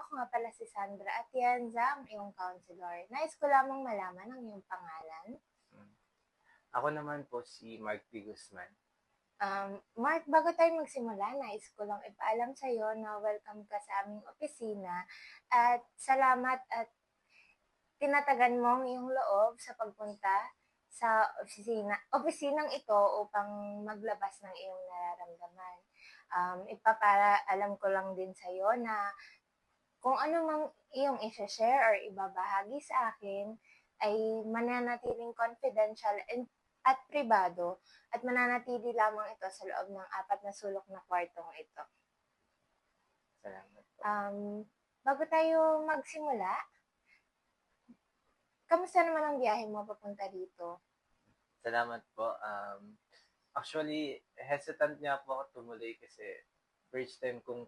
ako nga pala si Sandra at yan ang iyong counselor. Nais ko lamang malaman ang iyong pangalan. Hmm. Ako naman po si Mark P. Guzman. Mark, bago tayo magsimula, nais ko lang ipaalam sa iyo na welcome ka sa aming opisina at salamat at tinatagan mo ang iyong loob sa pagpunta sa opisinang ito upang maglabas ng iyong nararamdaman. Ipapaalam ko lang din sa iyo na kung ano mang iyong i-share or ibabahagi sa akin ay mananatiling confidential at pribado at mananatili lamang ito sa loob ng 4 na sulok na kwartong ito. Salamat po. Bago tayo magsimula, kamusta naman ang biyahe mo papunta dito? Salamat po. Actually, hesitant niya po ako tumuloy kasi first time kong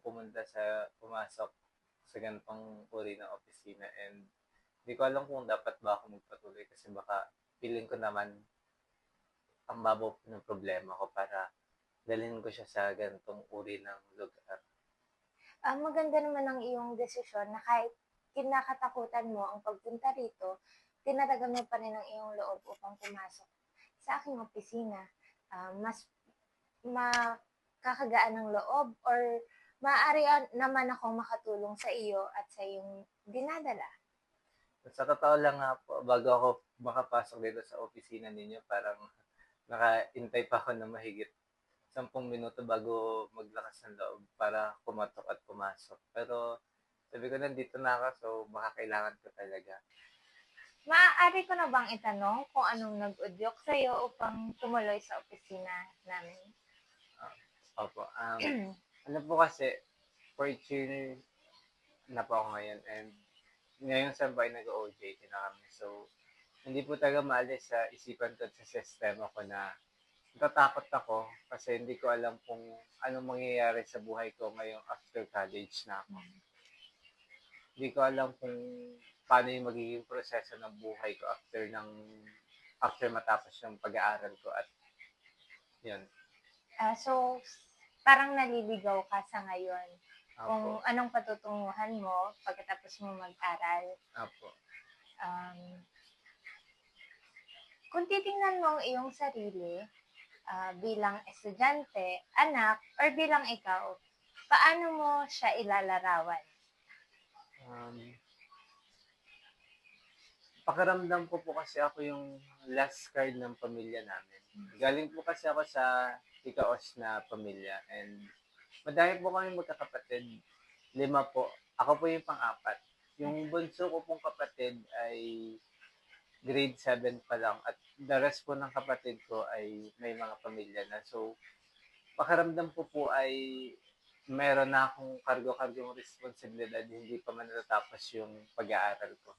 pumasok sa ganitong uri ng opisina and hindi ko alam kung dapat ba ako magpatuloy kasi baka feeling ko naman ang babaw ng problema ko para dalhin ko siya sa ganitong uri ng lugar. Maganda naman ang iyong desisyon na kahit kinakatakutan mo ang pagpunta rito, tinatagan mo pa rin ang iyong loob upang pumasok sa aking opisina. Mas makakagaan ng loob or maaari naman akong makatulong sa iyo at sa iyong dinadala. Sa totoo lang nga po, bago ako makapasok dito sa opisina ninyo, parang nakaintay pa ako na mahigit 10 minuto bago maglakas ng loob para kumatok at pumasok. Pero sabi ko, nandito na ako, so baka kailangan ko talaga. Maaari ko na bang itanong kung anong nag-udyok sa iyo upang tumuloy sa opisina namin? Opo. Ano po kasi, fourth year na po ako ngayon and ngayon sa bahay nag-OJT na kami. So, hindi po talaga maalis sa isipan ko at sa sistema ko na natatakot ako kasi hindi ko alam kung anong mangyayari sa buhay ko ngayong after college na ako. Hindi ko alam kung paano yung magiging proseso ng buhay ko after matapos yung pag-aaral ko at yun. So, parang naliligaw ka sa ngayon kung Opo. anong patutunguhan mo pagkatapos mo mag-aral. Opo. Kung titingnan mo ang iyong sarili bilang estudyante, anak, or bilang ikaw, paano mo siya ilalarawan? Pakiramdam ko po kasi ako yung last card ng pamilya namin. Galing po kasi ako sa tikaos na pamilya and madami po kami magkakapatid. 5 po. Ako po yung pang-4. Yung bunso ko pong kapatid ay grade 7 pa lang at the rest po ng kapatid ko ay may mga pamilya na. So, pakiramdam ko po ay meron na akong kargo-kargong responsibilidad, hindi pa man natatapos yung pag-aaral ko.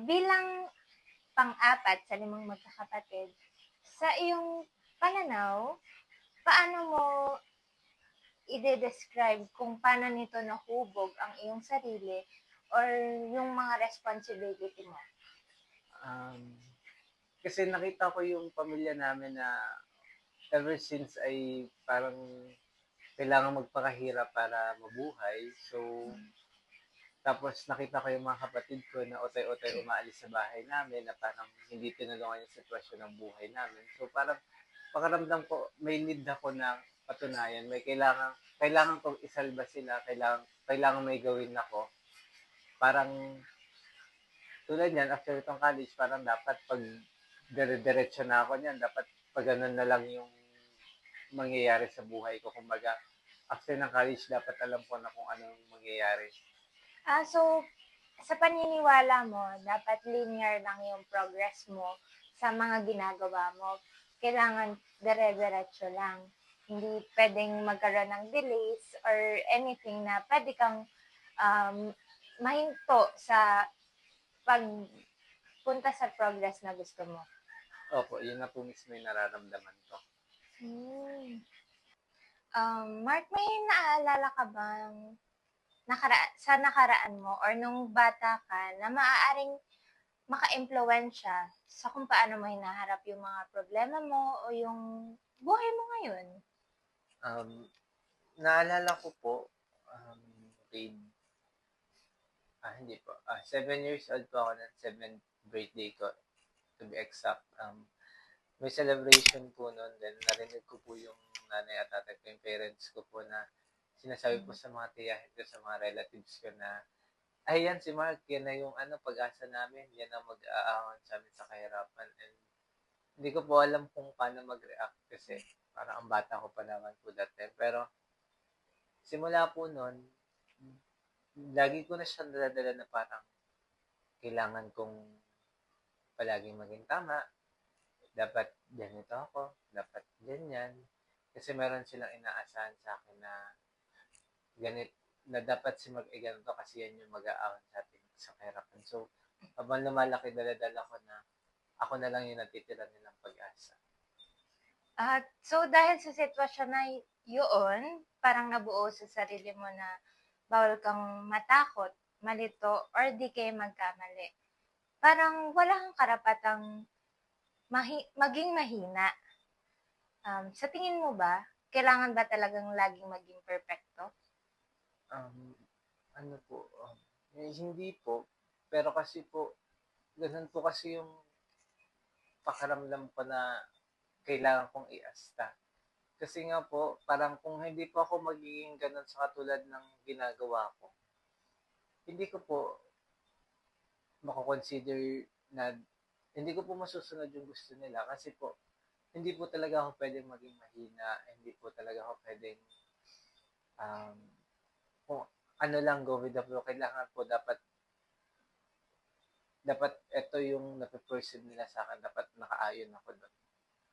Bilang pang-4 sa 5 magkakapatid, sa iyong pananaw, paano mo i-describe kung paano nito nahubog ang iyong sarili or yung mga responsibility mo? Kasi nakita ko yung pamilya namin na ever since ay parang kailangan magpakahirap para mabuhay. So, tapos nakita ko yung mga kapatid ko na otay-otay umaalis sa bahay namin na parang hindi tinulungan yung sitwasyon ng buhay namin. So, parang pakiramdam ko may need ako na patunayan. May kailangan kong isalba sila. Kailangan may gawin ako. Parang tulad yan, after itong college, parang dapat pag dire-diretso na ako niyan, dapat pag ganun na lang yung mangyayari sa buhay ko. Kumbaga, after ng college, dapat alam ko na kung anong mangyayari. So, sa paniniwala mo, dapat linear lang yung progress mo sa mga ginagawa mo. Kailangan dire-diretso lang. Hindi pwedeng magkaroon ng delays or anything na pwede kang mahinto sa pagpunta sa progress na gusto mo. Opo, yun na po mismo yung nararamdaman ko. Mark, may naaalala ka bang sa nakaraan mo or nung bata ka na maaaring maka-impluwensya sa kung paano mo hinaharap yung mga problema mo o yung buhay mo ngayon? naalala ko po, grade hindi po, 7 years old po ako nun, 7th birthday ko to be exact. May celebration po nun, then narinig ko po yung nanay at tatay ko, yung parents ko po na sinasabi po Hmm. sa mga tiyahin ko, sa mga relatives ko na, "Ay, yan si Mark, yan na yung pag-asa namin, yan ang mag-aahon sa'min sa kahirapan." And hindi ko po alam kung paano mag-react kasi parang ang bata ko pa naman po that time. Pero simula po nun, lagi ko na siya dala na parang kailangan kong palaging maging tama, dapat ganito ako, dapat ganyan. Kasi meron silang inaasahan sa akin na ganit na dapat si mag-ganito kasi yan yung mag-aahon sa atin sa kahirapan. So, habang lumalaki, dala-dala ko na ako na lang yung natitira nilang pag-asa. At so dahil sa sitwasyon na yun, parang nabuo sa sarili mo na bawal kang matakot, malito, or di kayo magkamali. Parang wala kang karapatang maging mahina. Sa tingin mo ba, kailangan ba talagang laging maging perfecto? Um, ano po, hindi po. Pero kasi po, ganun po kasi yung pakiramdam ko na kailangan kong iasta. Kasi nga po, parang kung hindi po ako magiging ganun sa katulad ng ginagawa ko, hindi ko po mako-consider na hindi ko po masusunod yung gusto nila kasi po hindi po talaga ako pwedeng maging mahina, hindi po talaga ako pwedeng um, kung ano lang go with the flow. Kailangan po dapat ito yung nape-perceive nila sa akin, dapat nakaayon ako doon.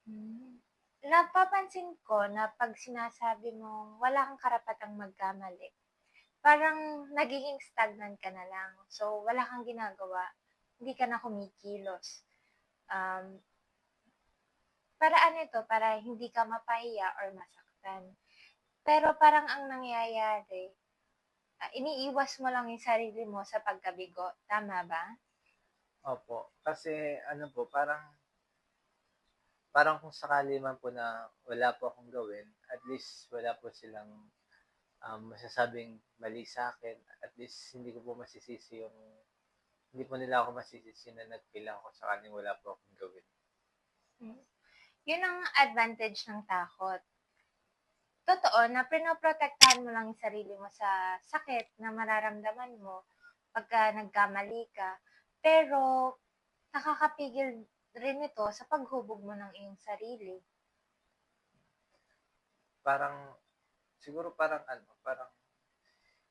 Hmm. Napapansin ko na 'pag sinasabi mong wala kang karapatang magkamali, parang nagiging stagnant ka na lang. So, wala kang ginagawa, hindi ka na kumikilos. Um, para ano ito, para hindi ka mapahiya or masaktan. Pero parang ang nangyayari, iniiwas mo lang yung sarili mo sa pagkabigo, tama ba? Opo, kasi ano po, parang parang kung sakali man po na wala po akong gawin, at least wala po silang masasabing mali sa akin. At least hindi po nila ako masisisi na nagpila ako sa kaning wala po akong gawin. Hmm. Yun ang advantage ng takot. Totoo na pinoprotektahan mo lang yung sarili mo sa sakit na mararamdaman mo pagka nagkamali ka. Pero nakakapigil rin ito sa paghubog mo ng iyong sarili. Parang, siguro parang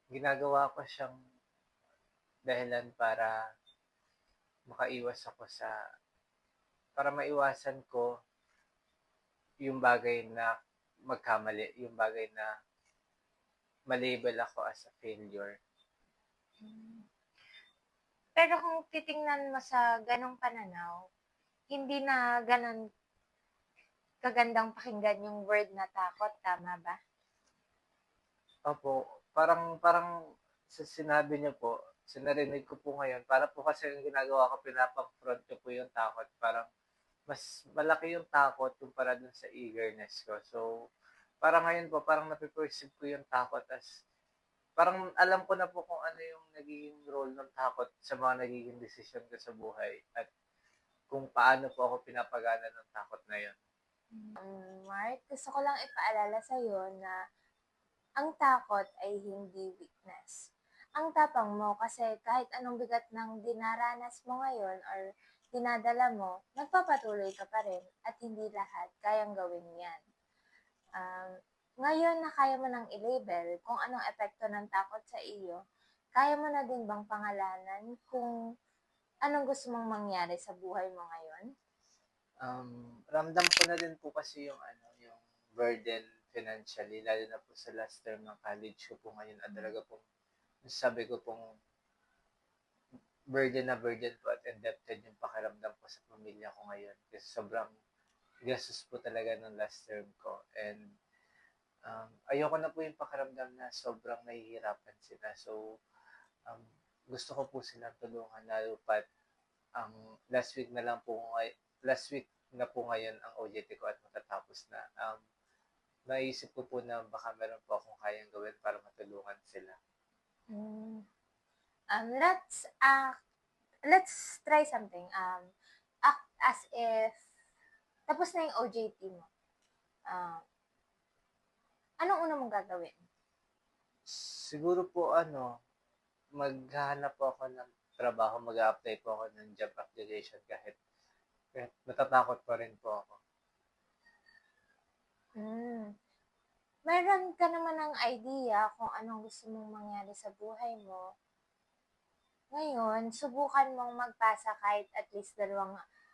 ginagawa ko siyang dahilan makaiwas ako para maiwasan ko yung bagay na magkamali, yung bagay na malabel ako as a failure. Pero kung titingnan mo sa ganong pananaw, hindi na ganon kagandang pakinggan yung word na takot, tama ba? Opo, parang sa sinabi niyo po, sa narinig ko po ngayon, para po kasi yung ginagawa ko, pinapang-front ko po yung takot. Parang mas malaki yung takot kumpara dun sa eagerness ko. So, parang ngayon po, parang nape-perceive ko yung takot as parang alam ko na po kung ano yung nagiging role ng takot sa mga nagiging desisyon ko sa buhay at kung paano po ako pinapagana ng takot na yun. Mark, gusto ko lang ipaalala sa'yo na ang takot ay hindi weakness. Ang tapang mo kasi kahit anong bigat ng dinaranas mo ngayon or dinadala mo, nagpapatuloy ka pa rin at hindi lahat kayang gawin yan. Um, Ngayon na kaya mo nang i-label kung anong epekto ng takot sa iyo, kaya mo na din bang pangalanan kung anong gusto mong mangyari sa buhay mo ngayon? Ramdam ko na din po kasi yung burden financially, lalo na po sa last term ng college ko po ngayon at talaga po, sabi ko pong burden na burden po at indebted yung pakiramdam ko sa pamilya ko ngayon kasi sobrang gastos po talaga ng last term ko and ayoko na po yung pakiramdam na sobrang nahihirapan sila. So, um, gusto ko po silang tulungan lalo pat ang last week na po ngayon ang OJT ko at matatapos na. naisip ko po na baka meron po akong kayang gawin para matulungan sila. Hmm. Let's try something. Act as if tapos na yung OJT mo. Ah, anong una mong gagawin? Siguro po maghahanap po ako ng trabaho, mag-a-apply po ako ng job application kahit natatakot pa rin po ako. Hmm. Meron ka naman ng idea kung anong gusto mong mangyari sa buhay mo. Ngayon, subukan mong magpasa kahit at least 2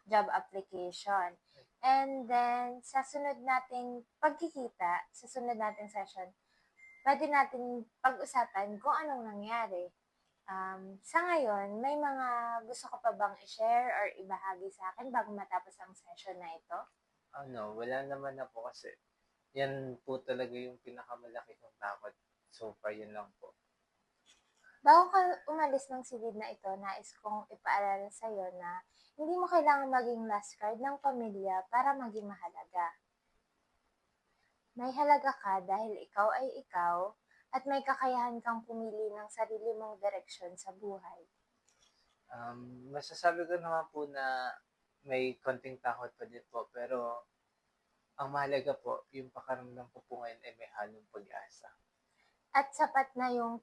job application. And then, sa sunod nating pagkikita, sa sunod nating session, pwede natin pag-usapan kung anong nangyari. Sa ngayon, may mga gusto ka pa bang i-share or ibahagi sa akin bago matapos ang session na ito? Wala naman na po kasi yan po talaga yung pinakamalaki kong takot. So far, yun lang po. Bago ka umalis ng silid na ito, nais kong ipaalala sa'yo na hindi mo kailangan maging last card ng pamilya para maging mahalaga. May halaga ka dahil ikaw ay ikaw at may kakayahan kang pumili ng sarili mong direksyon sa buhay. Masasabi ko naman po na may konting takot pa din po, pero ang mahalaga po, yung pakiramdam ko po ngayon ay may halong pag-asa. At sapat na yung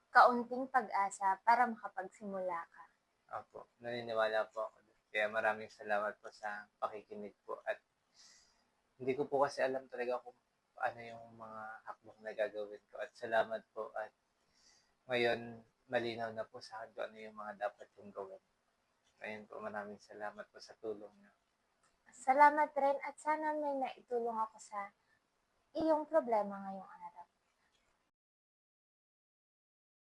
kaunting pag-asa para makapagsimula ka. Opo, naniniwala po ako doon. Kaya maraming salamat po sa pakikinig po. At hindi ko po kasi alam talaga kung ano yung mga hakbang na gagawin ko. At salamat po. At ngayon, malinaw na po sa akin kung ano yung mga dapat kong gawin. Ayun po, maraming salamat po sa tulong niyo. Salamat rin at sana may naitulong ako sa iyong problema ngayong araw.